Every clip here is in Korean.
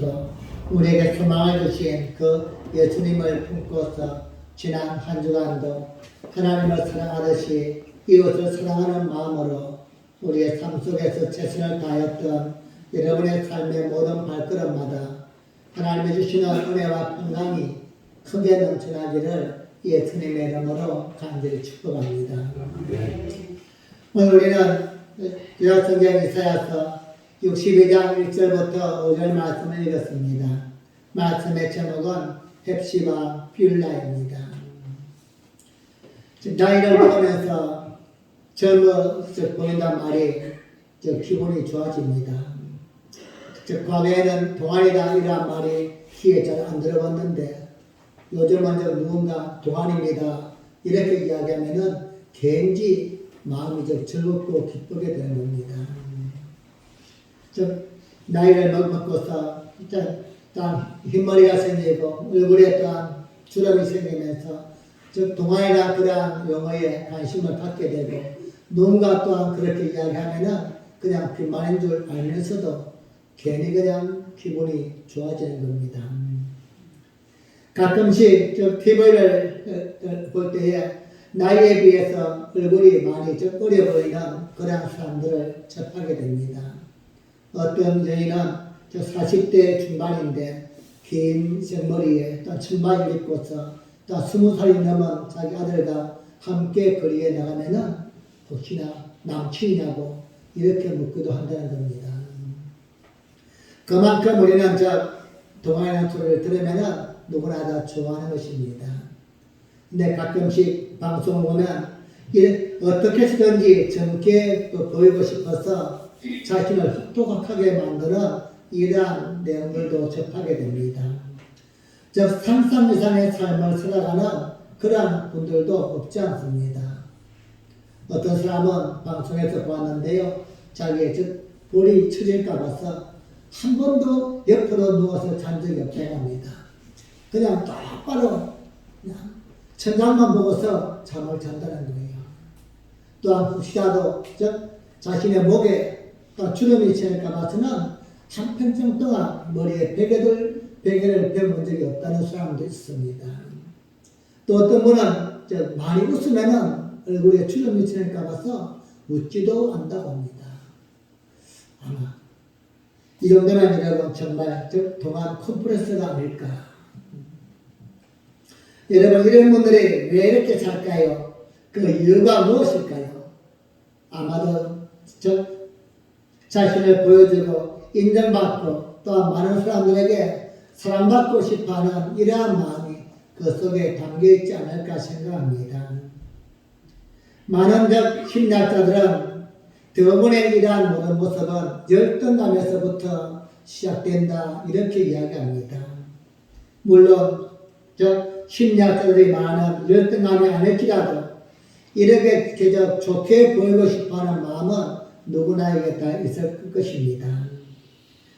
주시고 우리에게 소망을 주신 그 예수님을 품고서 지난 한 주간도 하나님을 사랑하듯이 이웃을 사랑하는 마음으로 우리의 삶 속에서 최선을 다했던 여러분의 삶의 모든 발걸음마다 하나님이 주시는 은혜와 평강이 크게 넘쳐나기를 예수님의 이름으로 간절히 축복합니다. 오늘 우리는 구약성경 이사야서 62장 1절부터 5절 말씀을 읽었습니다. 말씀의 제목은 헵시바 뷰라입니다. 나이를 먹으면서 젊어 보인단 말이 기분이 좋아집니다. 과거에는 동안이다 이런 말이 귀에 잘 안 들어봤는데 요즘은 누군가 동안입니다 이렇게 이야기하면은 괜히 마음이 즐겁고 기쁘게 되는 겁니다. 나이를 먹고서 딱 흰머리가 생기고 얼굴에 또한 주름이 생기면서 동안이나 그러한 용어에 관심을 갖게 되고 누군가 또한 그렇게 이야기하면은 그냥 빈말인 줄 알면서도 괜히 그냥 기분이 좋아지는 겁니다. 가끔씩 TV를 볼 때에 나이에 비해서 얼굴이 많이 어려 보이는 그런 사람들을 접하게 됩니다. 어떤 여인은 40대 중반인데 긴 생머리에 또 청바지를 입고서 또 20살이 넘은 자기 아들과 함께 거리에 나가면은 혹시나 남친이냐고 이렇게 묻기도 한다는 겁니다. 그만큼 우리는 동안이라는 소리를 들으면은 누구나 다 좋아하는 것입니다. 근데 가끔씩 방송을 보면 어떻게 해서든지 젊게 보이고 싶어서 자신을 혹독하게 만드는 이러한 내용들도 접하게 됩니다. 상상 이상의 삶을 살아가는 그러한 분들도 없지 않습니다. 어떤 사람은 방송에서 보았는데요. 자기의 볼이 처질까 봐서 한 번도 옆으로 누워서 잔 적이 없다고 합니다. 그냥 똑바로 그냥 천장만 보고서 잠을 잔다는 거예요. 또한 혹시라도 자신의 목에 주름이 생길까 봐서는 한평생 동안 머리에 베개를 베본 적이 없다는 사람도 있습니다. 또 어떤 분은 많이 웃으면은 얼굴에 주름이 생길까 봐서 웃지도 않다고 합니다. 아마 이 정도면 여러분 정말 동안 콤프레스가 아닐까. 여러분 이런 분들이 왜 이렇게 살까요? 그 이유가 무엇일까요? 아마도 자신을 보여주고 인정받고 또한 많은 사람들에게 사랑받고 싶어하는 이러한 마음이 그 속에 담겨있지 않을까 생각합니다. 많은 심리학자들은 대부분의 이러한 모든 모습은 열등감에서부터 시작된다 이렇게 이야기합니다. 물론 심리학자들이 말하는 열등감이 아닐지라도 이렇게 그저 좋게 보이고 싶어하는 마음은 누구나에게 다 있을 것입니다.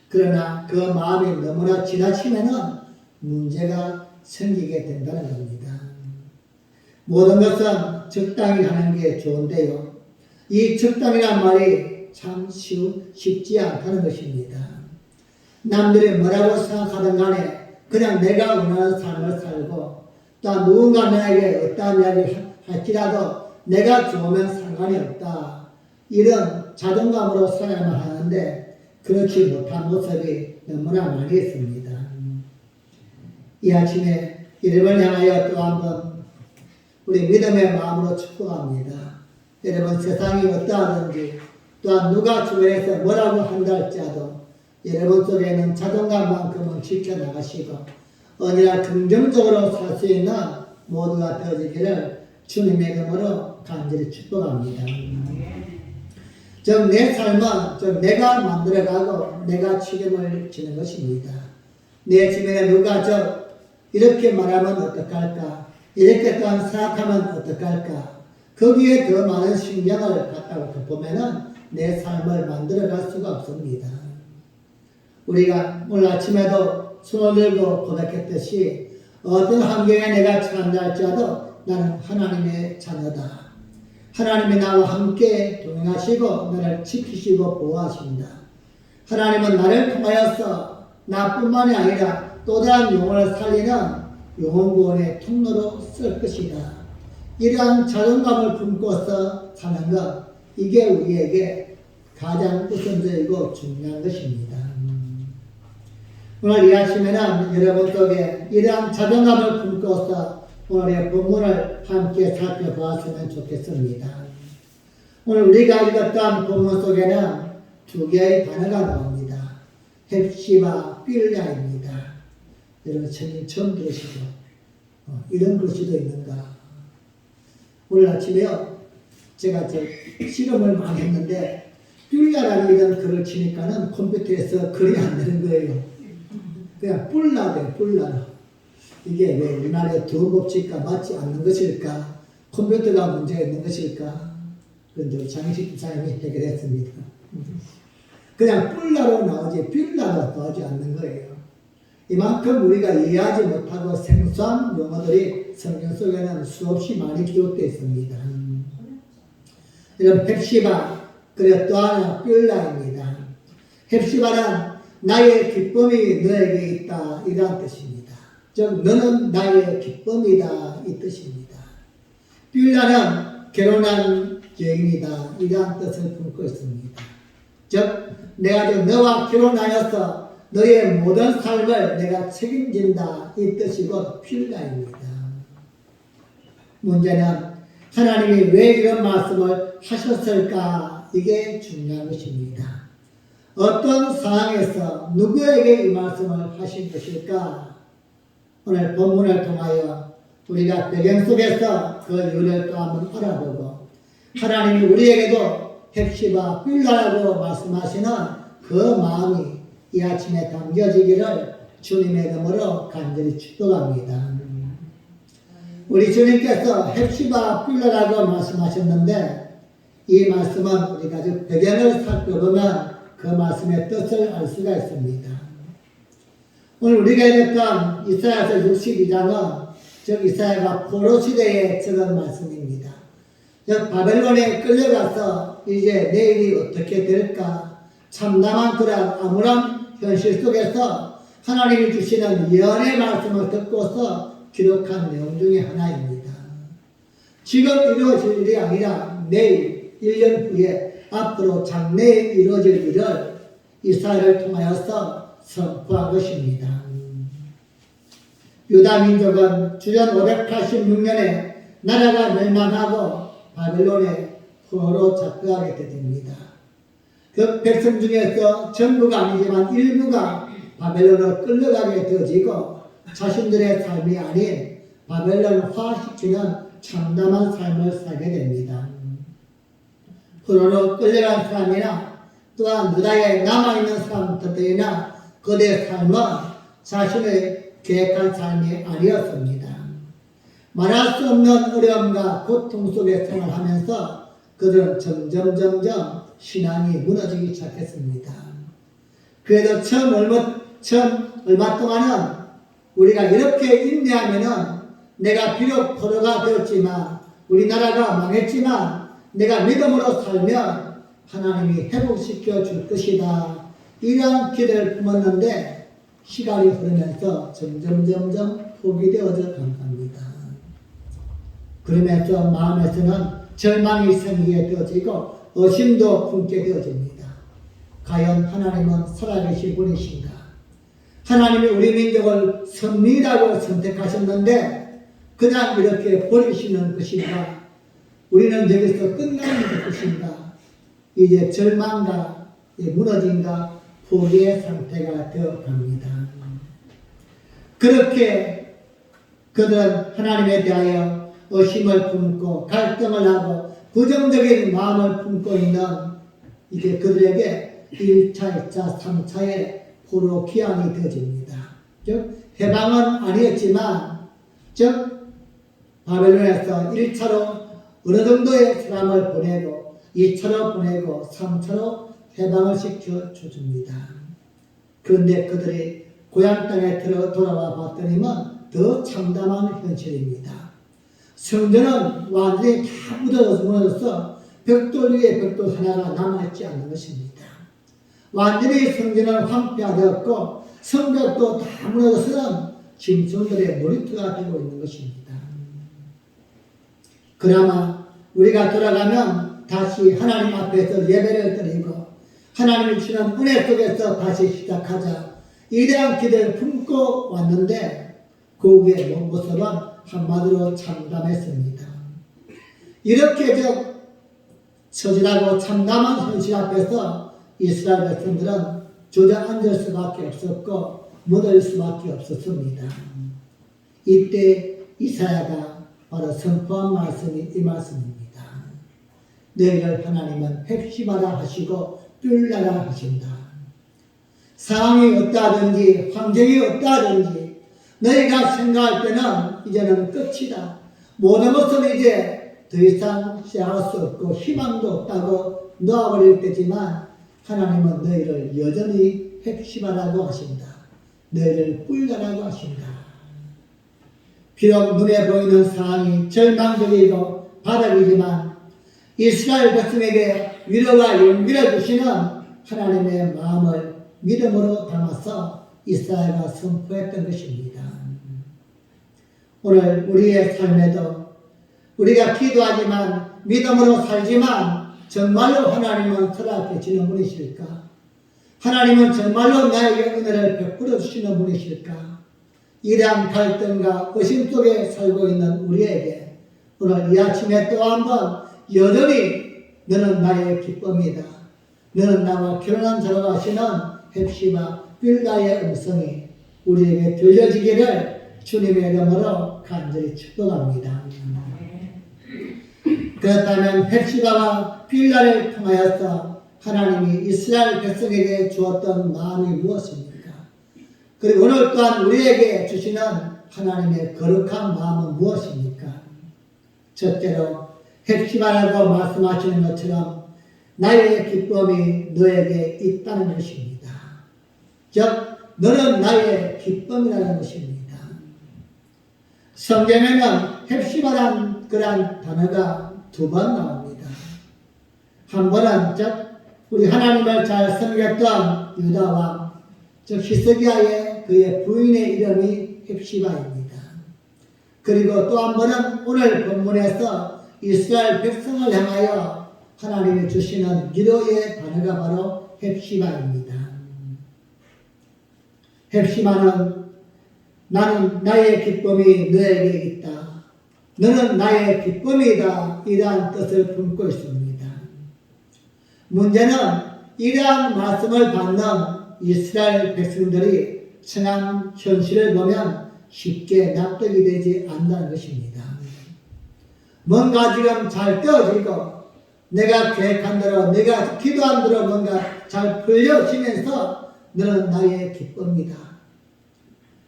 그러나 그 마음이 너무나 지나치면은 문제가 생기게 된다는 겁니다. 모든 것은 적당히 하는 게 좋은데요. 이 적당이란 말이 참 쉽지 않다는 것입니다. 남들이 뭐라고 생각하든 간에 그냥 내가 원하는 삶을 살고 또 누군가 나에게 어떠한 이야기를 할지라도 내가 좋으면 상관이 없다. 이런 자존감으로 살아야만 하는데 그렇지 못한 모습이 너무나 많이 있습니다. 이 아침에 이름을 향하여 또 한번 우리 믿음의 마음으로 축복합니다. 여러분 세상이 어떠하든지 또한 누가 주변에서 뭐라고 한다 할지라도 여러분 속에는 자존감만큼은 지켜나가시고 언제나 긍정적으로 살 수 있는 모두가 되어지기를 주님의 이름으로 간절히 축복합니다. 내 삶은 내가 만들어가고 내가 책임을 지는 것입니다. 내 주변에 누가 이렇게 말하면 어떡할까? 이렇게 또한 생각하면 어떡할까? 거기에 더 많은 신경을 갖다가 보면은 내 삶을 만들어갈 수가 없습니다. 우리가 오늘 아침에도 손을 들고 고백했듯이 어떤 환경에 내가 처한다 할지라도 나는 하나님의 자녀다. 하나님이 나와 함께 동행하시고 나를 지키시고 보호하십니다. 하나님은 나를 통하여서 나뿐만이 아니라 또 다른 영혼을 살리는 영혼구원의 통로로 쓸 것이다. 이러한 자존감을 품고서 사는 것, 이게 우리에게 가장 우선적이고 중요한 것입니다. 오늘 이 아침에는 여러분 속에 이러한 자존감을 품고서 오늘의 본문을 함께 살펴보았으면 좋겠습니다. 오늘 우리가 읽었던 본문 속에는 두 개의 단어가 나옵니다. 헵시바 빌라입니다. 여러분 처음 들으시죠? 이런 글씨도 있는가? 오늘 아침에요, 제가 실험을 많이 했는데 빌라라는 이런 글을 치니까는 컴퓨터에서 글이 안 되는 거예요. 그냥 뿔라돼, 뿔라. 이게 왜 우리나라의 두어법칙과 맞지 않는 것일까? 컴퓨터가 문제가 있는 것일까? 그런데 장식 사람이 해결했습니다. 그냥 뿔라로 나오지 빌라로 나오지 않는 거예요. 이만큼 우리가 이해하지 못하고 생소한 용어들이 성경 속에는 수없이 많이 기록되어 있습니다. 이런 헵시바, 그리고 또 하나 빌라입니다. 헵시바는 나의 기쁨이 너에게 있다, 이러한 뜻입니다. 즉 너는 나의 기쁨이다, 이 뜻입니다. 빌라는 결혼한 여인이다, 이러한 뜻을 품고 있습니다. 즉 내가 너와 결혼하여서 너의 모든 삶을 내가 책임진다, 이 뜻이고 빌라입니다. 문제는 하나님이 왜 이런 말씀을 하셨을까, 이게 중요한 것입니다. 어떤 상황에서 누구에게 이 말씀을 하신 것일까? 오늘 본문을 통하여 우리가 배경 속에서 그 이유를 또 한번 알아보고, 하나님이 우리에게도 헵시바 빌라라고 말씀하시는 그 마음이 이 아침에 담겨지기를 주님의 이름으로 간절히 축복합니다. 우리 주님께서 헵시바 빌라라고 말씀하셨는데, 이 말씀은 우리가 배경을 살펴보면 그 말씀의 뜻을 알 수가 있습니다. 오늘 우리가 읽었던 이사야서 62장은 즉 이사야가 포로 시대에 적은 말씀입니다. 즉 바벨론에 끌려가서 이제 내일이 어떻게 될까, 참담한 그런 암울한 현실 속에서 하나님이 주시는 예언의 말씀을 듣고서 기록한 내용 중에 하나입니다. 지금 이루어질 일이 아니라 내일, 1년 후에 앞으로 장래에 이루어질 일을 이사야를 통하여서 선포한 것입니다. 유다 민족은 주전 586년에 나라가 멸망하고 바벨론에 포로로 잡혀가게 됩니다. 그 백성 중에서 전부가 아니지만 일부가 바벨론으로 끌려가게 되어지고 자신들의 삶이 아닌 바벨론화시키는 참담한 삶을 살게 됩니다. 포로로 끌려간 사람이나 또한 유다에 남아있는 사람들이나 그들의 삶은 자신의 계획한 삶이 아니었습니다. 말할 수 없는 어려움과 고통 속에 생활하면서 그들은 점점 신앙이 무너지기 시작했습니다. 그래도 처음 얼마 동안은 우리가 이렇게 인내하면은 내가 비록 포로가 되었지만 우리나라가 망했지만 내가 믿음으로 살면 하나님이 회복시켜 줄 것이다, 이러한 기대를 품었는데 시간이 흐르면서 점점 포기되어져 갑니다. 그러면서 마음에서는 절망이 생기게 되어지고 의심도 품게 되어집니다. 과연 하나님은 살아계신 분이신가? 하나님이 우리 민족을 선미라고 선택하셨는데 그냥 이렇게 버리시는 것인가? 우리는 여기서 끝나는 것인가? 이제 절망과 무너짐과 포기의 상태가 되어 갑니다. 그렇게 그들은 하나님에 대하여 의심을 품고 갈등을 하고 부정적인 마음을 품고 있는 이제 그들에게 1차, 2차, 3차의 포로 기한이 되어집니다. 즉 해방은 아니었지만 즉 바벨론에서 1차로 어느 정도의 사람을 보내고 2차로 보내고 3차로 해방을 시켜줍니다. 그런데 그들이 고향 땅에 돌아와 봤더니만 더 참담한 현실입니다. 성전은 완전히 다 무너져서 벽돌 위에 벽돌 하나가 남아있지 않는 것입니다. 완전히 성전은 황폐화되었고 성벽도 다 무너져서는 짐승들의 놀이터가 되고 있는 것입니다. 그나마 우리가 돌아가면 다시 하나님 앞에서 예배를 드리고 하나님이 주는 은혜 속에서 다시 시작하자 이러한 기대를 품고 왔는데 그 후에 모습은 한마디로 참담했습니다. 이렇게 처절하고 참담한 현실 앞에서 이스라엘 백성들은 주저앉을 수밖에 없었고 묻을 수밖에 없었습니다. 이때 이사야가 바로 선포한 말씀이 이 말씀입니다. 너희를 하나님은 헵시바라 하시고 뿔나라 하신다. 상황이 어떠하든지 환경이 어떠하든지 너희가 생각할 때는 이제는 끝이다. 모든 것은 이제 더 이상 시작할 수 없고 희망도 없다고 놓아버릴 때지만 하나님은 너희를 여전히 헵시바라고 하신다. 너희를 뿔나라고 하신다. 비록 눈에 보이는 상황이 절망적이고 바닥이지만 이스라엘 백성에게 위로와 용기를 주시는 하나님의 마음을 믿음으로 담아서 이사야가 선포했던 것입니다. 오늘 우리의 삶에도 우리가 기도하지만 믿음으로 살지만 정말로 하나님은 살아계시는 분이실까? 하나님은 정말로 나에게 은혜를 베풀어 주시는 분이실까? 이러한 갈등과 의심 속에 살고 있는 우리에게 오늘 이 아침에 또 한번 여전히 너는 나의 기쁨이다. 너는 나와 결혼한 자라고 하시는 헵시바 뿔나의 음성이 우리에게 들려지기를 주님의 이름으로 간절히 축복합니다. 그렇다면 헵시바와 뿔나를 통하여서 하나님이 이스라엘 백성에게 주었던 마음이 무엇입니까? 그리고 오늘 또한 우리에게 주시는 하나님의 거룩한 마음은 무엇입니까? 첫째로 헵시바라고 말씀하시는 것처럼 나의 기쁨이 너에게 있다는 것입니다. 즉 너는 나의 기쁨이라는 것입니다. 성경에는 헵시바란 그런 단어가 두 번 나옵니다. 한 번은 즉 우리 하나님을 잘 섬겼던 유다왕 즉 히스기야의 그의 부인의 이름이 헵시바입니다. 그리고 또 한 번은 오늘 본문에서 이스라엘 백성을 향하여 하나님이 주시는 위로의 단어가 바로 헵시바입니다. 헵시바는 나는 나의 기쁨이 너에게 있다. 너는 나의 기쁨이다. 이러한 뜻을 품고 있습니다. 문제는 이러한 말씀을 받는 이스라엘 백성들이 처한 현실을 보면 쉽게 납득이 되지 않는다는 것입니다. 뭔가 지금 잘 떠지고 내가 계획한 대로 내가 기도한 대로 뭔가 잘 풀려지면서 너는 나의 기쁨이다.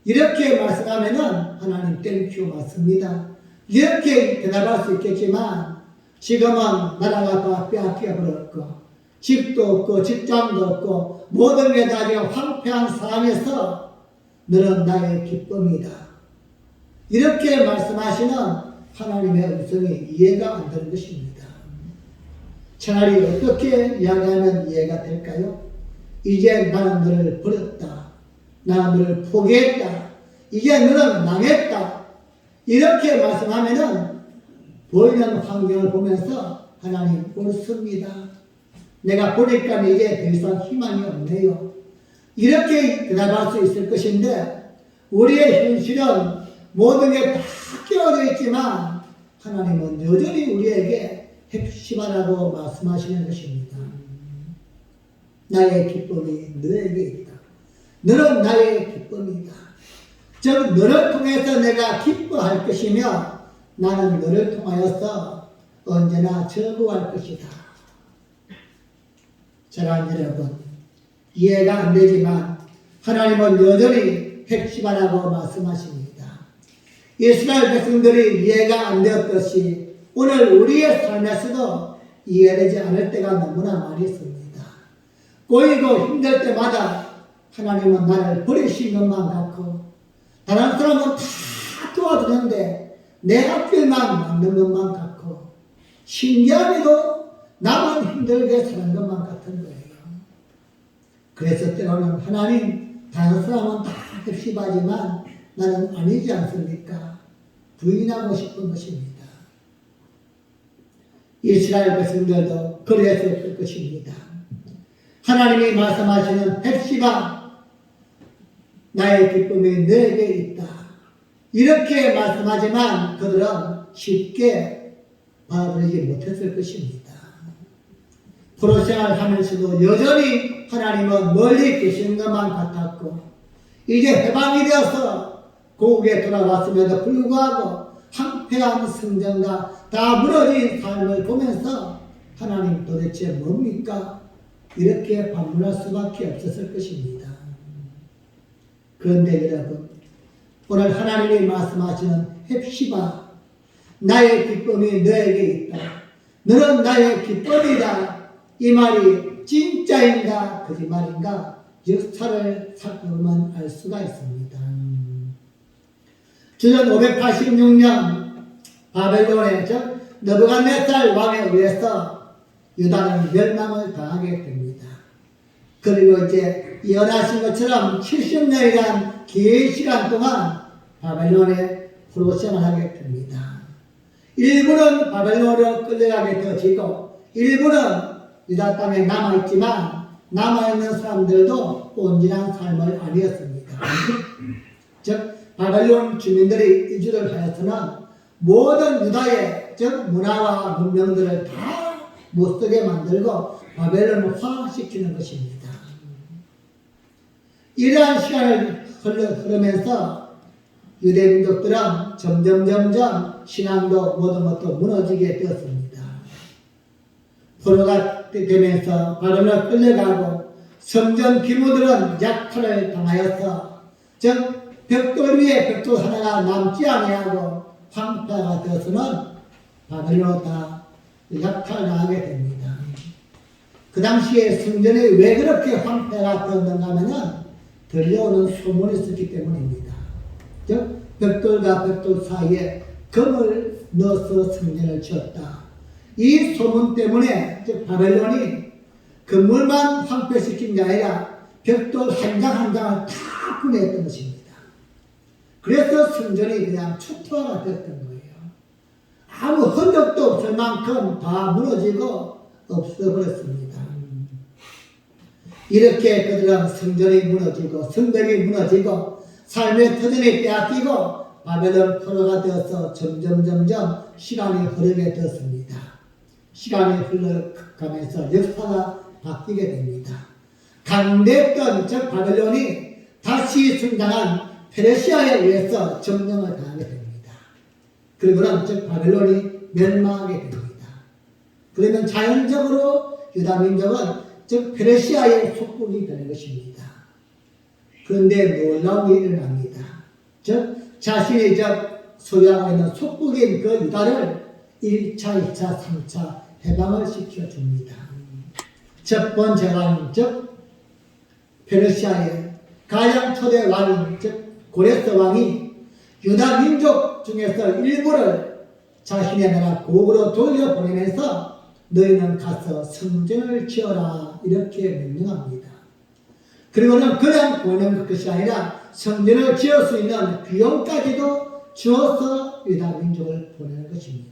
이렇게 말씀하면은 하나님 땡큐 맞습니다. 이렇게 대답할 수 있겠지만 지금은 나라가 다 빼앗겨 버렸고 집도 없고 직장도 없고 모든 게 다 지금 황폐한 상황에서 너는 나의 기쁨이다. 이렇게 말씀하시는 하나님의 음성이 이해가 안 되는 것입니다. 차라리 어떻게 이야기하면 이해가 될까요? 이제 나는 너를 버렸다. 나는 너를 포기했다. 이제 너는 망했다. 이렇게 말씀하면은 보이는 환경을 보면서 하나님 옳습니다. 내가 보니까 이제 더 이상 희망이 없네요. 이렇게 대답할 수 있을 것인데 우리의 현실은 모든 게 다 끼어져 있지만 하나님은 여전히 우리에게 헵시바라고 말씀하시는 것입니다. 나의 기쁨이 너에게 있다. 너는 나의 기쁨이다. 즉 너를 통해서 내가 기뻐할 것이며 나는 너를 통하여서 언제나 즐거워할 것이다. 사랑하는 여러분, 이해가 안 되지만 하나님은 여전히 헵시바라고 말씀하십니다. 이스라엘 백성들이 이해가 안 되었듯이 오늘 우리의 삶에서도 이해되지 않을 때가 너무나 많이 있습니다. 꼬이고 힘들 때마다 하나님은 나를 버리신 것만 같고 다른 사람은 다 도와주는데 내 앞길만 막는 것만 같고 신기하게도 나만 힘들게 사는 것만 같은 거예요. 그래서 때로는 하나님 다른 사람은 다 헵시바지만 나는 아니지 않습니까? 부인하고 싶은 것입니다. 이스라엘 백성들도 그랬을 것입니다. 하나님이 말씀하시는 헵시바 나의 기쁨이 너에게 있다. 이렇게 말씀하지만 그들은 쉽게 받아들이지 못했을 것입니다. 포로 생활하면서도 여전히 하나님은 멀리 계시는 것만 같았고 이제 해방이 되어서 고국에 돌아왔음에도 불구하고 황폐한 성전과 다 무너진 삶을 보면서 하나님 도대체 뭡니까? 이렇게 반문할 수밖에 없었을 것입니다. 그런데 여러분, 오늘 하나님이 말씀하시는 헵시바 나의 기쁨이 너에게 있다. 너는 나의 기쁨이다. 이 말이 진짜인가 거짓말인가 역사를 살펴보면 알 수가 있습니다. 주전 586년 바벨론의 즉 느부갓네살 왕에 의해서 유다는 멸망을 당하게 됩니다. 그리고 이제 예언하신 것처럼 70년이란 긴 시간 동안 바벨론에 포로 생활하게 됩니다. 일부는 바벨론으로 끌려가게 되어지고 일부는 유다 땅에 남아있지만 남아있는 사람들도 온전한 삶을 아니었습니다. 즉 바벨론 주민들이 이주를 하여서는 모든 유다의 즉 문화와 문명들을 다 못쓰게 만들고 바벨론화시키는 것입니다. 이러한 시간을 흐르면서 유대민족들은 점점 신앙도 모든 것도 무너지게 되었습니다. 포로가 되면서 바벨론에 끌려가고 성전 기무들은 약탈을 당하여서 즉 벽돌 위에 벽돌 하나가 남지 아니하고 황폐가 되어서는 바벨론으로 다 약탈당하게 됩니다. 그 당시에 성전이 왜 그렇게 황폐가 되었는가 하면은 들려오는 소문이 있었기 때문입니다. 즉 벽돌과 벽돌 사이에 금을 넣어서 성전을 지었다. 이 소문 때문에 즉 바벨론이 건물만 황폐시킨 게 아니라 벽돌 한 장 한 장을 다 분해했던 것입니다. 그래서 성전이 그냥 초토화가 됐던 거예요. 아무 흔적도 없을 만큼 다 무너지고 없어버렸습니다. 이렇게 그들은 성전이 무너지고 성벽이 무너지고 삶의 터전이 빼앗기고 바벨론 포로가 되어서 점점 시간이 흐르게 되었습니다. 시간이 흘러가면서 역사가 바뀌게 됩니다. 강대했던 즉 바벨론이 다시 성장한 페르시아에 의해서 점령을 당하게 됩니다. 그리고는 즉 바벨론이 멸망하게 됩니다. 그러면 자연적으로 유다 민족은 즉 페르시아의 속국이 되는 것입니다. 그런데 놀라운 일이 일어납니다. 즉 자신이 소유하고 있는 속국인 그 유다를 1차, 2차, 3차 해방을 시켜줍니다. 첫 번째 왕, 즉 페르시아의 가장 초대 왕인 즉 고레스 왕이 유다 민족 중에서 일부를 자신의 나라 고국으로 돌려보내면서 너희는 가서 성전을 지어라 이렇게 명령합니다. 그리고는 그냥 보내는 것이 아니라 성전을 지을 수 있는 비용까지도 주어서 유다 민족을 보내는 것입니다.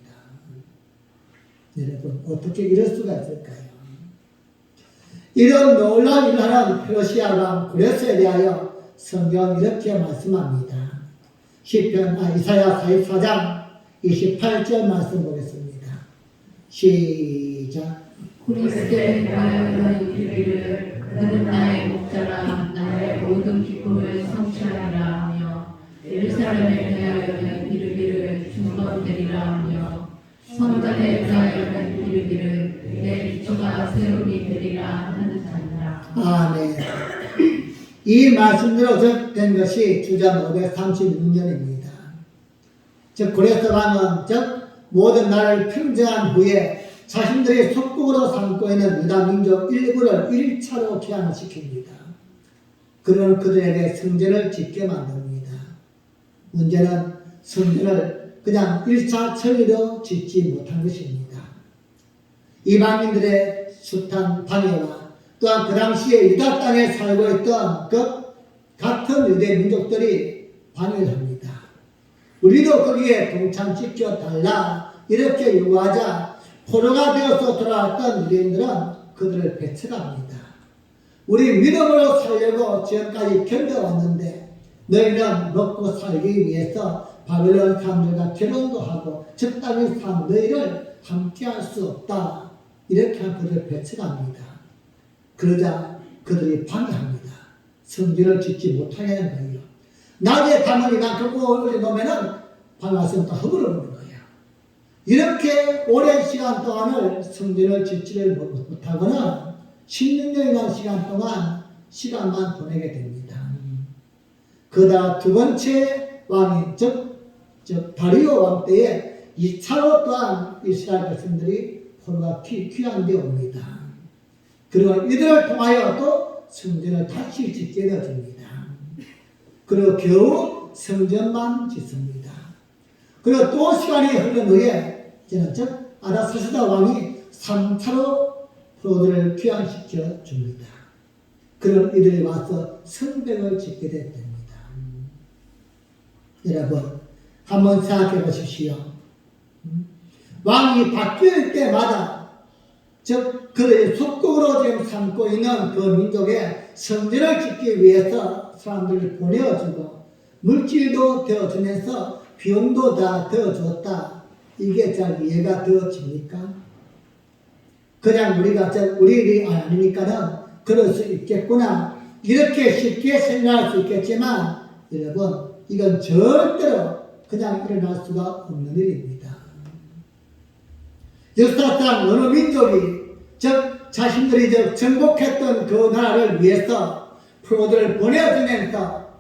여러분 어떻게 이럴 수가 있을까요? 이런 놀라운 일을 하는 페르시아 왕 고레스에 대하여 성경은 이렇게 말씀합니다. 이사야 44장 28절 말씀 보겠습니다. 시작. 고레스에 대하여 이르기를 그는 나의 목자라 나의 모든 기쁨을 성취하리라 하며 예루살렘에 대하여 이르기를 중건되리라 하며 성전에 대하여 이르기를 내 기초가 세움이 되리라 하는 자니라. 아멘. 이 말씀대로 된 것이 주전 536년입니다. 즉 고레스 왕은 즉 모든 나라를 평정한 후에 자신들의 속국으로 삼고 있는 유다 민족 일부를 1차로 귀환을 시킵니다. 그러면 그들에게 성전을 짓게 만듭니다. 문제는 성전을 그냥 1차 처리로 짓지 못한 것입니다. 이방인들의 숱한 방해와 또한 그 당시에 유다 땅에 살고 있던 그 같은 유대 민족들이 반일합니다. 우리도 거기에 동참시켜 달라 이렇게 요구하자 포로가 되어서 돌아왔던 유대인들은 그들을 배척합니다. 우리 믿음으로 살려고 지금까지 견뎌왔는데 너희는 먹고 살기 위해서 바벨론 사람들과 결혼도 하고 적당히 산 너희를 함께할 수 없다. 이렇게 그들을 배척합니다. 그러자 그들이 방해합니다. 성전을 짓지 못하게 하는 거예요. 낮에 담을 이만큼 올려놓으면 밤에 와서 또 허물어버리는 거예요. 이렇게 오랜 시간 동안을 성전을 짓지를 못하거나 16년이라는 시간 동안 시간만 보내게 됩니다. 그러다 두 번째 왕인 즉 다리오 왕 때에 2차로 또한 이스라엘 백성들이 포로가 귀한 데 옵니다. 그리고 이들을 통하여 또 성전을 다시 짓게 되어집니다. 그리고 겨우 성전만 짓습니다. 그리고 또 시간이 흐른 후에 즉 아다사스다 왕이 3차로 포로들을 귀환시켜 줍니다. 그럼 이들이 와서 성벽을 짓게 됐답니다. 여러분 한번 생각해 보십시오. 왕이 바뀔 때마다 즉 그들의 속국으로 지금 삼고 있는 그 민족의 성전을 짓기 위해서 사람들을 보내어주고 물질도 되어주면서 비용도 다 되어줬다. 이게 잘 이해가 되어집니까? 그냥 우리가 우리 일이 아니니까는 그럴 수 있겠구나 이렇게 쉽게 생각할 수 있겠지만 여러분 이건 절대로 그냥 일어날 수가 없는 일입니다. 역사상 어느 민족이 즉 자신들이 정복했던 그 나라를 위해서 포로들을 보내주면서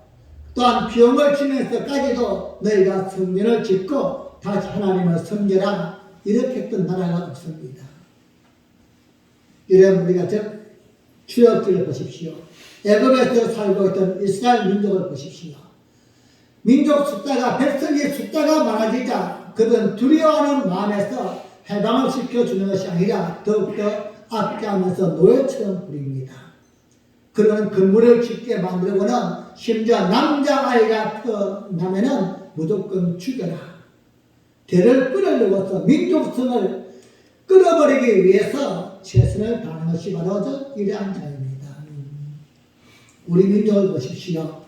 또한 비용을 치면서까지도 너희가 성전을 짓고 다시 하나님을 섬겨라 이렇게 했던 나라가 없습니다. 여러분 우리가 출애굽기를 보십시오. 애굽에서 살고 있던 이스라엘 민족을 보십시오. 민족 숫자가 백성의 숫자가 많아지자 그들은 두려워하는 마음에서 해방을 시켜주는 것이 아니라 더욱더 압제하면서 노예처럼 부립니다. 그러면 건물을 짓게 만들고는 심지어 남자아이가 태어나면은 무조건 죽여라. 대를 끊으려고서 민족성을 끊어버리기 위해서 최선을 다하는 것이 바로 이러한 자입니다. 우리 민족을 보십시오.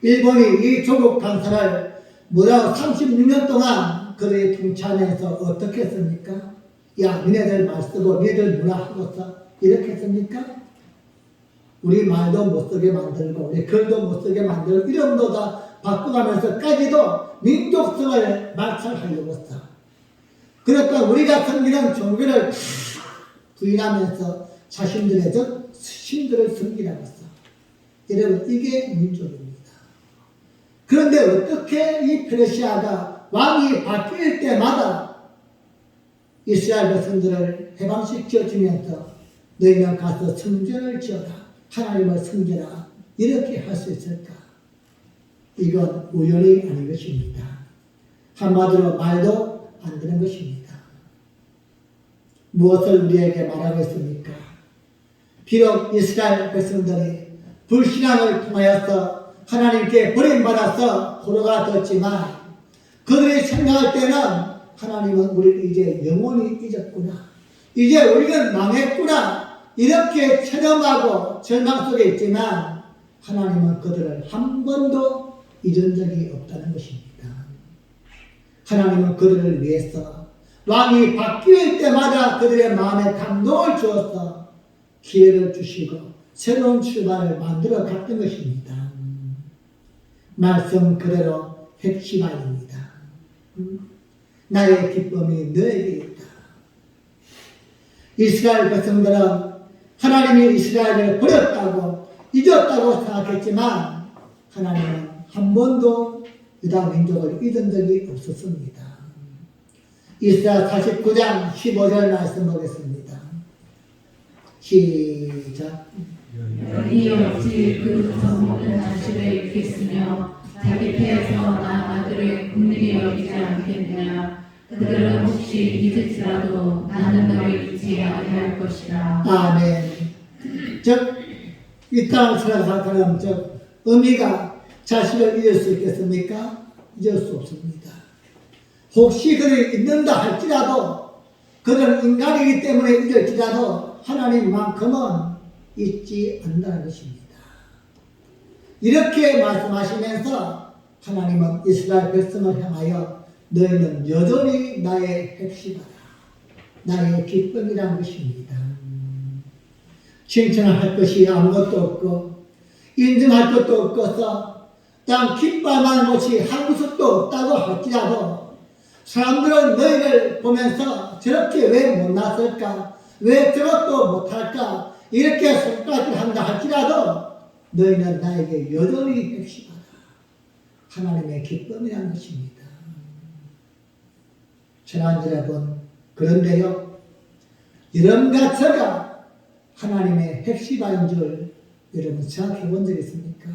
일본이 이 조국 강사를 무려 36년 동안 그들이 통치하면서 어떻게 했습니까? 야, 니네들 말 쓰고 니네들 문화하고서 이렇게 했습니까? 우리 말도 못 쓰게 만들고 우리 글도 못 쓰게 만들고 이름도 다 바꿔가면서까지도 민족성을 말살하려고 했어. 그러니까 우리가 섬기는 종교를 다 부인하면서 자신들의 신들을 섬기라고 했어. 여러분 이게 민족입니다. 그런데 어떻게 이 페르시아가 왕이 바뀔 때마다 이스라엘 백성들을 해방시켜주면서 너희는 가서 성전을 지어라. 하나님을 섬겨라. 이렇게 할 수 있을까? 이건 우연이 아닌 것입니다. 한마디로 말도 안 되는 것입니다. 무엇을 우리에게 말하고 있습니까? 비록 이스라엘 백성들이 불신앙을 통하여서 하나님께 버림받아서 포로가 되었지만 그들이 생각할 때는 하나님은 우리를 이제 영원히 잊었구나. 이제 우리는 망했구나. 이렇게 체념하고 절망 속에 있지만 하나님은 그들을 한 번도 잊은 적이 없다는 것입니다. 하나님은 그들을 위해서 왕이 바뀔 때마다 그들의 마음에 감동을 주어서 기회를 주시고 새로운 출발을 만들어 갔던 것입니다. 말씀 그대로 핵심아입니다. 나의 기쁨이 너에게 있다. 이스라엘 백성들은 하나님이 이스라엘을 버렸다고 잊었다고 생각했지만 하나님은 한 번도 유다 민족을 잊은 적이 없었습니다. 이스라엘 49장 15절 말씀 보겠습니다. 시작. 여기 어찌 그 저먹은 자식을 잃겠으며 자기 폐에서 난 아들을 국리히 여기지 않겠느냐. 그들은 혹시 잊을지라도 나는 너를 잊지 아니할 것이라. 아멘. 즉 이 땅을 살아가는 어미가 자식을 잊을 수 있겠습니까? 잊을 수 없습니다. 혹시 그를 잊는다 할지라도 그는 인간이기 때문에 잊을지라도 하나님만큼은 잊지 않는다는 것입니다. 이렇게 말씀하시면서 하나님은 이스라엘 백성을 향하여 너희는 여전히 나의 핵심이다. 나의 기쁨이라는 것입니다. 칭찬할 것이 아무것도 없고 인정할 것도 없고서 단 기뻐할 곳이 한 구석도 없다고 할지라도 사람들은 너희를 보면서 저렇게 왜 못났을까? 왜 저것도 못할까? 이렇게 손가락질 한다 할지라도 너희는 나에게 여전히 핵심하다. 하나님의 기쁨이라는 것입니다. 사랑하는 여러분, 그런데요, 여러분과 제가 하나님의 핵심인 줄 여러분 생각해 본 적 있습니까?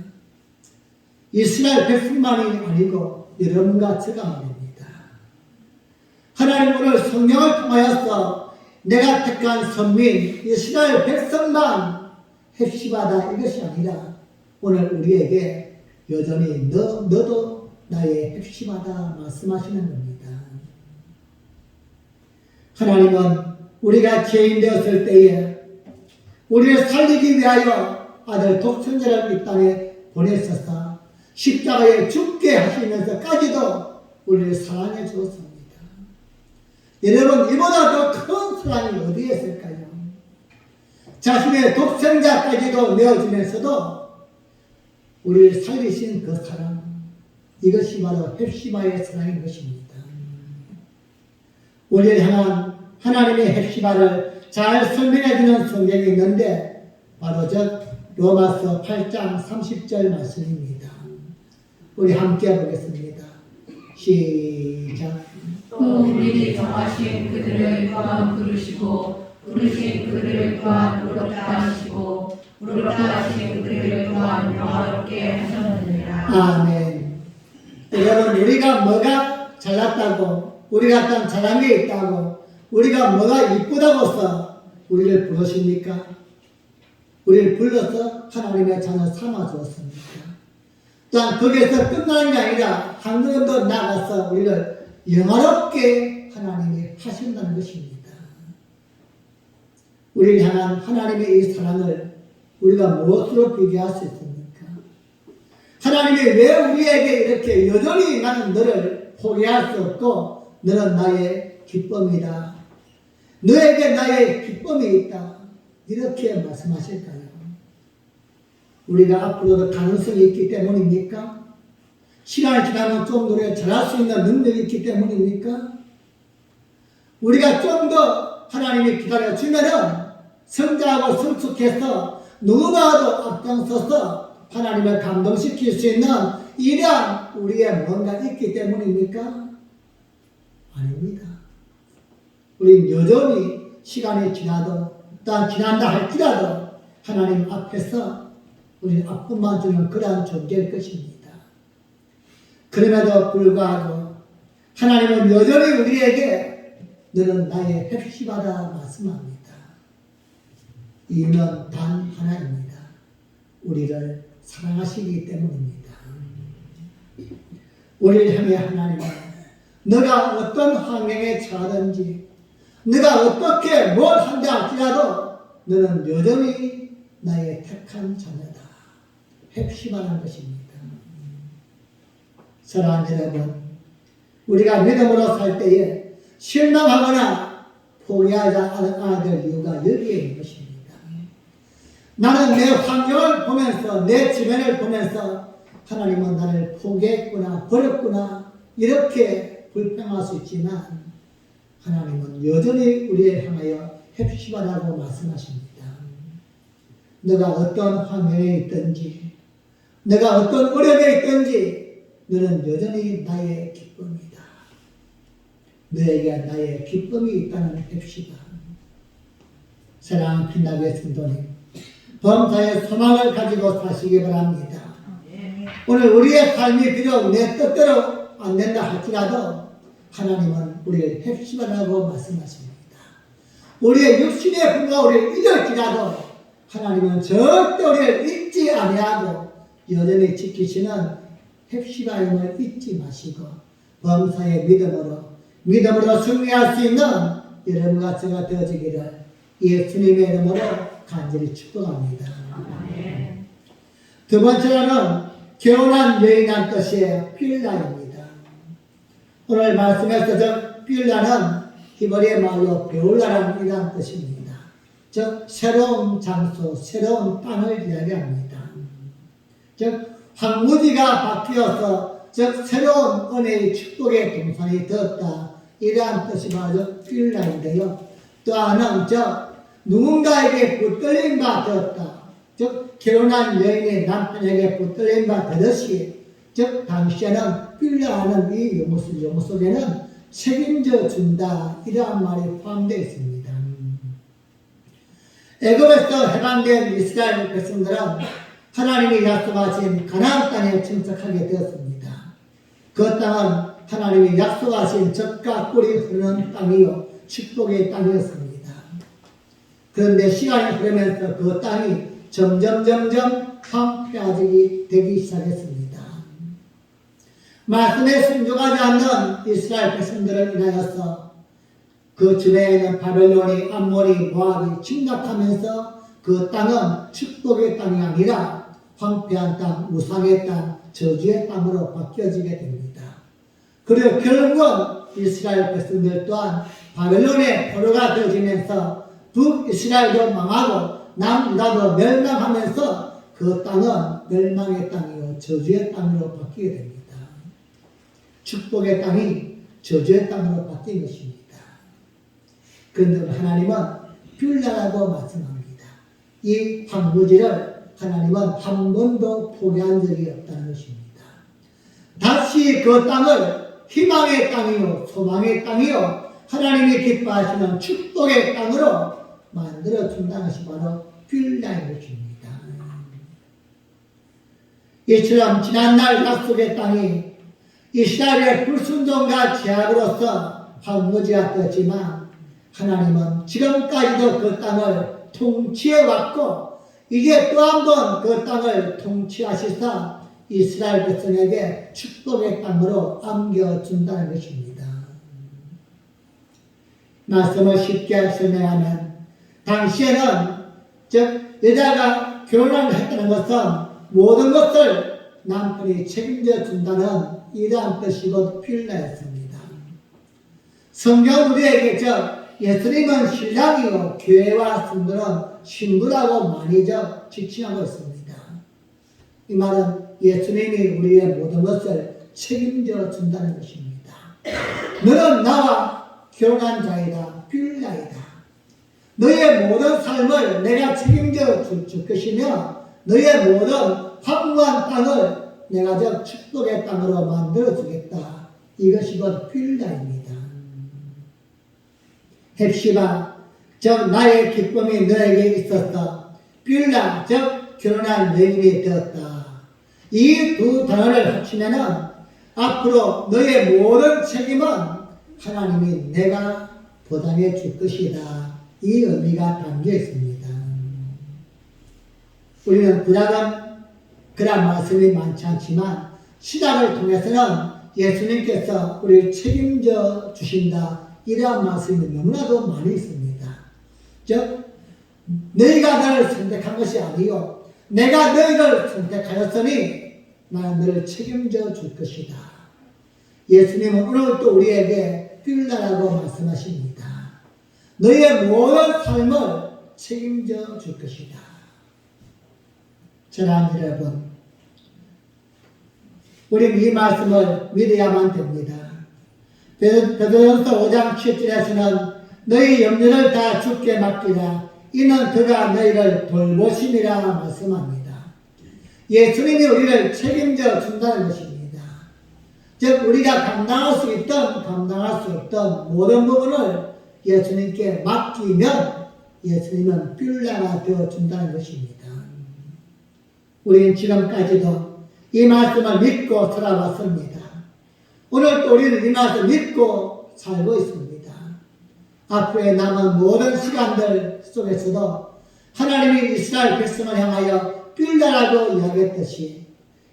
이스라엘 백성만이 아니고 여러분과 제가 말입니다. 하나님 오늘 성령을 통하여서 내가 택한 선민 이스라엘 백성만 핵심하다 이것이 아니라 오늘 우리에게 여전히 너도 나의 핵심하다 말씀하시는 겁니다. 하나님은 우리가 죄인 되었을 때에 우리를 살리기 위하여 아들 독생자를 이 땅에 보내셔서 십자가에 죽게 하시면서까지도 우리를 사랑해 주었습니다. 여러분, 이보다 더 큰 사랑이 어디에 있을까요? 자신의 독생자까지도 내어주면서도 우리를 살리신 그 사랑, 이것이 바로 헵시바의 사랑인 것입니다. 우리를 향한 하나님의 헵시바를 잘 설명해주는 성경이 있는데 바로 저 로마서 8장 30절 말씀입니다. 우리 함께 보겠습니다. 시작. 또 우리 정하신 그들을 또한 부르시고 부르신 그들을 또한 부럽다 하시고 부럽다 하신 그들을 또한 영화롭게 하셨느니라. 아멘. 여러분, 우리가 뭐가 잘났다고, 우리가 딴 잘한 게 있다고, 우리가 뭐가 이쁘다고서 우리를 부르십니까? 우리를 불러서 하나님의 자녀 삼아 주었습니까? 또한 거기에서 끝나는 게 아니라 한 걸음 더 나아가서 우리를 영화롭게 하나님이 하신다는 것입니다. 우리를 향한 하나님의 이 사랑을 우리가 무엇으로 비교할 수 있습니까? 하나님이 왜 우리에게 이렇게 여전히 나는 너를 포기할 수 없고 너는 나의 기쁨이다. 너에게 나의 기쁨이 있다. 이렇게 말씀하실까요? 우리가 앞으로도 가능성이 있기 때문입니까? 시간이 지나면 좀 더 잘할 수 있는 능력이 있기 때문입니까? 우리가 좀 더 하나님이 기다려주면은 성장하고 성숙해서 누구보다도 앞장서서 하나님을 감동시킬 수 있는 이러한 우리의 뭔가 있기 때문입니까? 아닙니다. 우리는 여전히 시간이 지나도 또 지난다 할지라도 하나님 앞에서 우리 아픔만 주는 그러한 존재일 것입니다. 그럼에도 불구하고 하나님은 여전히 우리에게 너는 나의 헵시바다 말씀합니다. 이유는 단 하나입니다. 우리를 사랑하시기 때문입니다. 우리를 향해 하나님은 너가 어떤 환경에 처하든지 너가 어떻게 뭘 한다 할지라도 너는 여전히 나의 택한 자녀다. 헵시바라는 것입니다. 사랑하는 여러분, 우리가 믿음으로 살 때에 실망하거나 포기하지 않아야 될 이유가 여기에 있는 것입니다. 나는 내 환경을 보면서 내 주변을 보면서 하나님은 나를 포기했구나 버렸구나 이렇게 불평할 수 있지만 하나님은 여전히 우리를 향하여 헵시바라고 말씀하십니다. 너가 어떤 환경에 있든지 너가 어떤 어려움에 있든지 너는 여전히 나의 기쁨이다. 너에게 나의 기쁨이 있다는 헵시바. 사랑하는 빛나게 성도님, 범사의 소망을 가지고 사시기 바랍니다. 오늘 우리의 삶이 비록 내 뜻대로 안 된다 할지라도 하나님은 우리를 헵시바라고 말씀하십니다. 우리의 육신의 분노가 우리를 잊을지라도 하나님은 절대 우리를 잊지 아니하고 여전히 지키시는 헵시바임을 잊지 마시고 범사의 믿음으로 승리할 수 있는 여러분과 제가 되어지기를 예수님의 이름으로 간절히 축복합니다. 두 번째로는 결혼한 여인한 뜻이 빌라입니다. 오늘 말씀에서 빌라는 히브리 말로 베올라라는 뜻입니다. 즉 새로운 장소, 새로운 땅을 이야기합니다. 즉 황무지가 바뀌어서 즉 새로운 은혜의 축복의 동산이 되었다. 이러한 뜻이 바로 빌라인데요. 또 하나는 누군가에게 붙들린 바 되었다. 즉 결혼한 여인이 남편에게 붙들린 바 되듯이 즉 당시에는 빌라하는 이 용어 속에는 책임져 준다. 이러한 말이 포함되어 있습니다. 애굽에서 해방된 이스라엘 백성들은 하나님이 약속하신 가나안 땅에 정착하게 되었습니다. 그 땅은 하나님이 약속하신 젖과 꿀이 흐르는 땅이요 축복의 땅이었습니다. 그런데 시간이 흐르면서 그 땅이 점점 황폐화되기 되기 시작했습니다. 말씀에 순종하지 않는 이스라엘 백성들을 인하여서 그 주변에 있는 바벨론이, 암몬이, 모압이 침략하면서 그 땅은 축복의 땅이 아니라 황폐한 땅, 우상의 땅, 저주의 땅으로 바뀌어지게 됩니다. 그리고 결국은 이스라엘 백성들 또한 바벨론의 포로가 되어지면서 북이스라엘도 망하고 남유다도 멸망하면서 그 땅은 멸망의 땅이요 저주의 땅으로 바뀌게 됩니다. 축복의 땅이 저주의 땅으로 바뀐 것입니다. 그런데 하나님은 빌라라고 말씀합니다. 이 황무지를 하나님은 한 번도 포기한 적이 없다는 것입니다. 다시 그 땅을 희망의 땅이요 소망의 땅이요 하나님이 기뻐하시는 축복의 땅으로 만들어준다는 것이 바로 빌라인 것입니다. 이처럼 지난날 약속의 땅이 이스라엘의 불순종과 죄악으로서 황무지가 되었지만 하나님은 지금까지도 그 땅을 통치해왔고 이제 또 한 번 그 땅을 통치하시사 이스라엘 백성에게 축복의 땅으로 안겨준다는 것입니다. 말씀을 쉽게 설명하면 당시에는 즉 여자가 결혼을 했다는 것은 모든 것을 남편이 책임져 준다는 이러한 뜻이고 필라였습니다. 성경 우리에게 예수님은 신랑이요 교회와 성도는 신부라고 많이 지칭하고 있습니다. 이 말은 예수님이 우리의 모든 것을 책임져 준다는 것입니다. 너는 나와 결혼한 자이다, 빌라이다. 너의 모든 삶을 내가 책임져 줄 것이며 너의 모든 황무한 땅을 내가 축복의 땅으로 만들어 주겠다. 이것이 곧 빌라입니다. 헵시바, 즉 나의 기쁨이 너에게 있었다. 빌라, 즉 결혼한 여인이 되었다. 이 두 단어를 합치면은 앞으로 너의 모든 책임은 하나님이 내가 보장해 줄 것이다. 이 의미가 담겨 있습니다. 우리는 구약은 그런 말씀이 많지 않지만 시작을 통해서는 예수님께서 우리를 책임져 주신다. 이러한 말씀이 너무나도 많이 있습니다. 즉 너희가 나를 선택한 것이 아니요 내가 너희를 선택하였으니 나는 너를 책임져 줄 것이다. 예수님은 오늘도 우리에게 빌라라고 말씀하십니다. 너희의 모든 삶을 책임져 줄 것이다. 사랑하는 여러분, 우리는 이 말씀을 믿어야만 됩니다. 베드로전서 5장 7절에서는 너희 염려를 다 주께 맡기라. 이는 그가 너희를 돌보심이라 말씀합니다. 예수님이 우리를 책임져 준다는 것입니다. 즉 우리가 감당할 수 있던 감당할 수 없던 모든 부분을 예수님께 맡기면 예수님은 빌라가 되어준다는 것입니다. 우리는 지금까지도 이 말씀을 믿고 살아왔습니다. 오늘도 우리는 이 말씀을 믿고 살고 있습니다. 앞으로의 남은 모든 시간들 속에서도 하나님이 이스라엘 백성을 향하여 빌라라고 이야기했듯이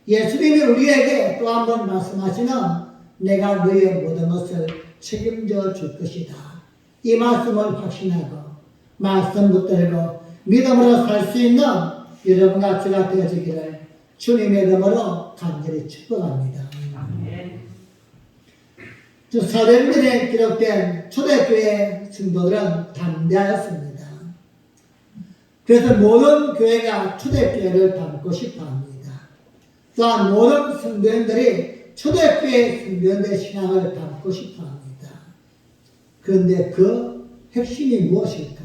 예수님이 우리에게 또 한 번 말씀하시는 내가 너희의 모든 것을 책임져 줄 것이다. 이 말씀을 확신하고 말씀 붙들고 믿음으로 살 수 있는 여러분과 제가 되어지기를 주님의 이름으로 간절히 축복합니다. 사도행전에 기록된 초대교회 성도들은 담대하였습니다. 그래서 모든 교회가 초대교회를 닮고 싶어합니다. 또한 모든 성도님들이 초대교회 성도님들의 신앙을 닮고 싶어합니다. 그런데 그 핵심이 무엇일까?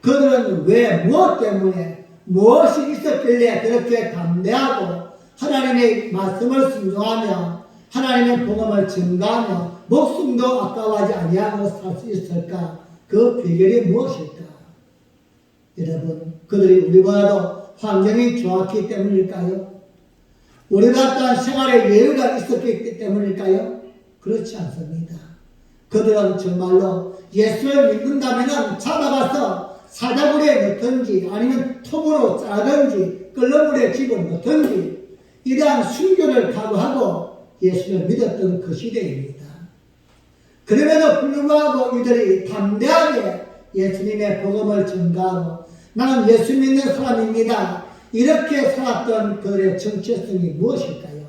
그들은 왜 무엇 때문에 무엇이 있었길래 그렇게 담대하고 하나님의 말씀을 순종하며 하나님의 복음을 전가하며 목숨도 아까워하지 아니하고 살 수 있을까? 그 비결이 무엇일까? 여러분, 그들이 우리보다도 환경이 좋았기 때문일까요? 우리 같은 생활에 여유가 있었기 때문일까요? 그렇지 않습니다. 그들은 정말로 예수를 믿는다면 잡아가서 사자굴에 넣든지 아니면 톱으로 짜든지 끓는 물에 집어넣든지 이러한 순교를 각오하고 예수를 믿었던 그 시대입니다. 그럼에도 불구하고 이들이 담대하게 예수님의 복음을 전가하고 나는 예수 믿는 사람입니다. 이렇게 살았던 그들의 정체성이 무엇일까요?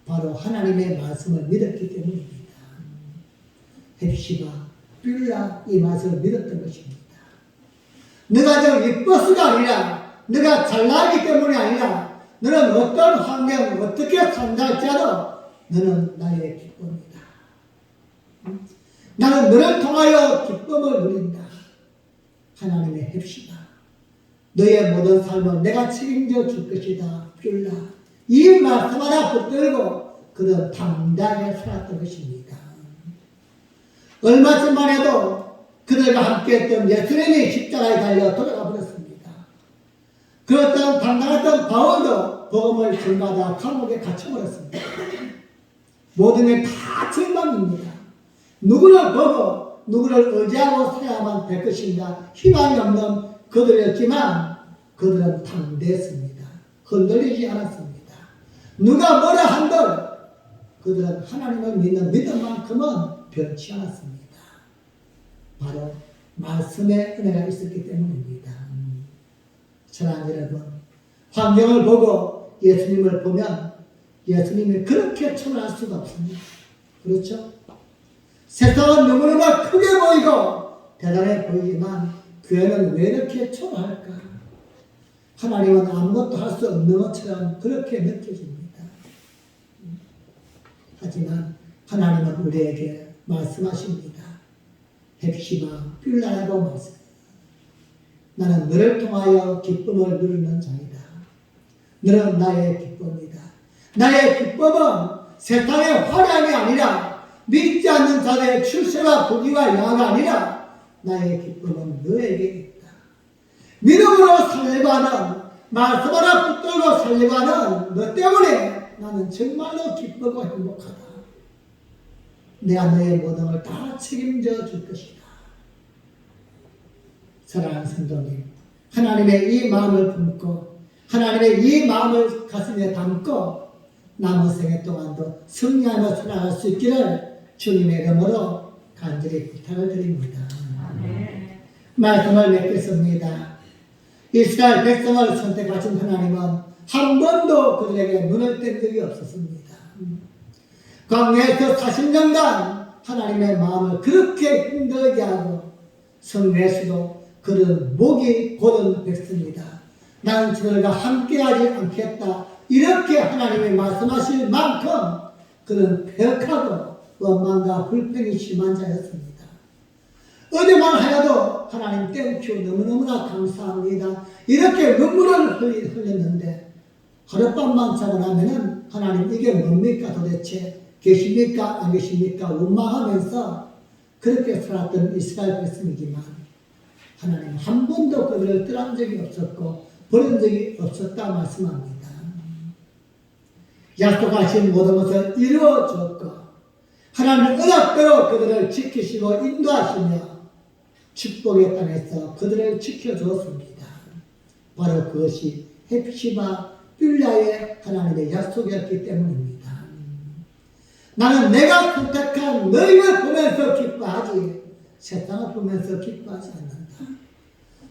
바로 하나님의 말씀을 믿었기 때문입니다. 헵시바, 빌라 이 말씀을 믿었던 것입니다. 너가 좀 이뻐서가 아니라 너가 잘나기 때문이 아니라 너는 어떤 환경 어떻게 산다 할지라도 너는 나의 기쁨이다. 나는 너를 통하여 기쁨을 누린다. 하나님의 헵시바, 너의 모든 삶을 내가 책임져 줄 것이다. 빌라 이 말씀 하나 붙들고 그는 담대하게 살았던 것입니다. 얼마 전만 해도 그들과 함께했던 예수님이 십자가에 달려 돌아가 버렸습니다. 그렇던 당당했던 바울도 복음을 전가하다 감옥에 갇혀버렸습니다. 모든 게 다 절망입니다. 누구를 보고 누구를 의지하고 살아야만 될 것인가 희망이 없는 그들이었지만 그들은 담대했습니다. 흔들리지 않았습니다. 누가 뭐라 한들 그들은 하나님을 믿는 믿음만큼은 변치 않았습니다. 바로 말씀의 은혜가 있었기 때문입니다. 사랑하는 여러분, 환경을 보고 예수님을 보면 예수님이 그렇게 초라할 수가 없습니다. 그렇죠? 세상은 너무너무 크게 보이고 대단해 보이지만 교회는 왜 이렇게 초라할까? 하나님은 아무것도 할 수 없는 것처럼 그렇게 느껴집니다. 하지만 하나님은 우리에게 말씀하십니다. 헵시바, 빌라라고 말씀해요. 나는 너를 통하여 기쁨을 누리는 자이다. 너는 나의 기쁨이다. 나의 기쁨은 세상의 화려함이 아니라 믿지 않는 자들의 출세와 부귀와 영화가 아니라 나의 기쁨은 너에게 있다. 믿음으로 살려고 하는 말씀 하나 붙들고 살려고 하는 너 때문에 나는 정말로 기쁘고 행복하다. 내가 너의 모든 걸 다 책임져 줄 것이다. 사랑하는 성도님, 하나님의 이 마음을 품고 하나님의 이 마음을 가슴에 담고 남은 생애 동안도 승리하며 살아갈 수 있기를 주님의 이름으로 간절히 부탁을 드립니다. 말씀을 맺겠습니다. 이스라엘 백성을 선택하신 하나님은 한 번도 그들에게 눈을 뗀 적이 없었습니다. 광야에서 40년간 하나님의 마음을 그렇게 힘들게 하고 성내에서도 그들은 목이 곧은 백성이다. 나는 저들과 함께하지 않겠다. 이렇게 하나님이 말씀하실 만큼 그는 폐역하고 원망과 불평이 심한 자였습니다. 어디만 하여도 하나님 땡큐 너무너무나 감사합니다. 이렇게 눈물을 흘렸는데 하룻밤만 자고 나면은 하나님 이게 뭡니까 도대체 계십니까 안 계십니까 원망하면서 그렇게 살았던 이스라엘 백성이지만 하나님 한 번도 그들을 떠난 적이 없었고 버린 적이 없었다 말씀합니다. 약속하신 모든 것을 이루어 주었고 하나님 은혜대로 그들을 지키시고 인도하시며 축복의 땅에서 그들을 지켜주었습니다. 바로 그것이 헵시바 빌라의 하나님의 약속이었기 때문입니다. 나는 내가 선택한 너희를 보면서 기뻐하지 세상을 보면서 기뻐하지 않는다.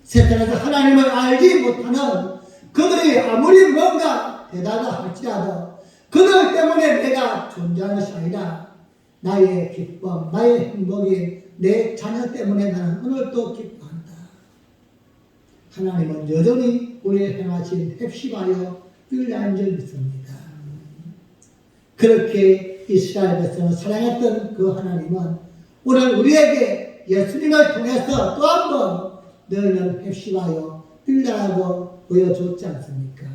세상에서 하나님을 알지 못하는 그들이 아무리 뭔가 대단하다 할지라도 그들 때문에 내가 존재하는 것이 아니라 나의 기쁨, 나의 행복이 내 자녀 때문에 나는 오늘도 기뻐한다. 하나님은 여전히 우리의 행하신 헵시바여 빌라인 줄 믿습니다. 그렇게 이스라엘 백성을 사랑했던 그 하나님은 오늘 우리에게 예수님을 통해서 또 한 번 너희는 헵시바여 빌라라고 보여줬지 않습니까?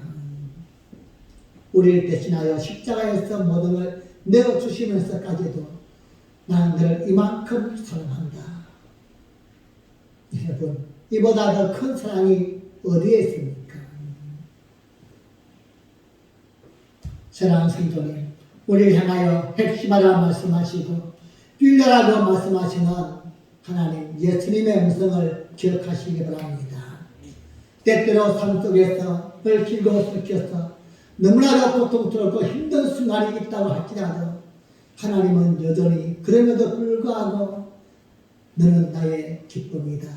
우리를 대신하여 십자가에서 모든 걸 내어주시면서까지도 나는 너를 이만큼 사랑한다. 여러분, 이보다 더 큰 사랑이 어디에 있습니까? 사랑하는 성도님, 우리를 향하여 헵시바라 말씀하시고 빌라라고 말씀하시는 하나님 예수님의 음성을 기억하시기 바랍니다. 때때로 삶 속에서 얽히고 섞여서 너무나도 고통스럽고 힘든 순간이 있다고 할지라도 하나님은 여전히 그럼에도 불구하고 너는 나의 기쁨이다.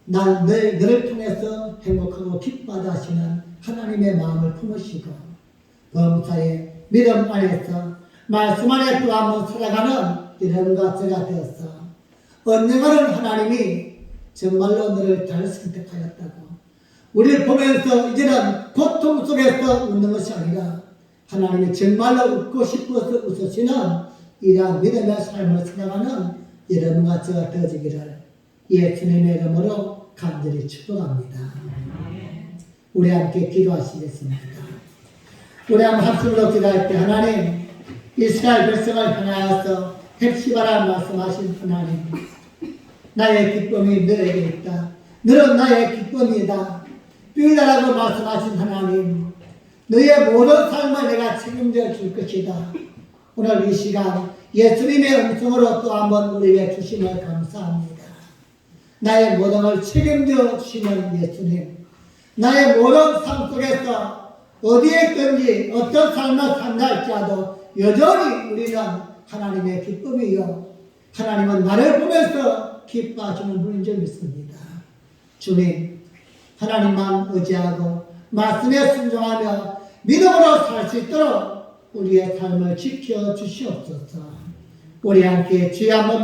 난 너를 통해서 행복하고 기뻐하다 하시는 하나님의 마음을 품으시고 범사의 믿음 안에서 말씀 안에 또 한 번 살아가는 여러분과 제가 되었어. 언젠가는 하나님이 정말로 너를 잘 선택하였다고 우리를 보면서 이제는 고통 속에서 웃는 것이 아니라 하나님이 정말로 웃고 싶어서 웃으시는 이러한 믿음의 삶을 살아가는 여러분과 제가 되어지기를 예수님의 이름으로 간절히 축복합니다. 우리 함께 기도하시겠습니다. 우리 한번 합심으로 기도할 때 하나님 이스라엘 백성을 향하여서 헵시바라 말씀하신 하나님 나의 기쁨이 너에게 있다. 너는 나의 기쁨이다. 빌라라고 말씀하신 하나님 너의 모든 삶을 내가 책임져 줄 것이다. 오늘 이 시간 예수님의 음성으로 또 한번 우리에게 주심을 감사합니다. 나의 모든 걸 책임져 주시는 예수님 나의 모든 삶 속에서 어디에 있든지 어떤 삶을 산다 할지라도 여전히 우리는 하나님의 기쁨이요 하나님은 나를 보면서 기뻐하시는 분인 줄 믿습니다. 주님 하나님만 의지하고 말씀에 순종하며 믿음으로 살 수 있도록 우리의 삶을 지켜 주시옵소서. 우리 함께 주여 한번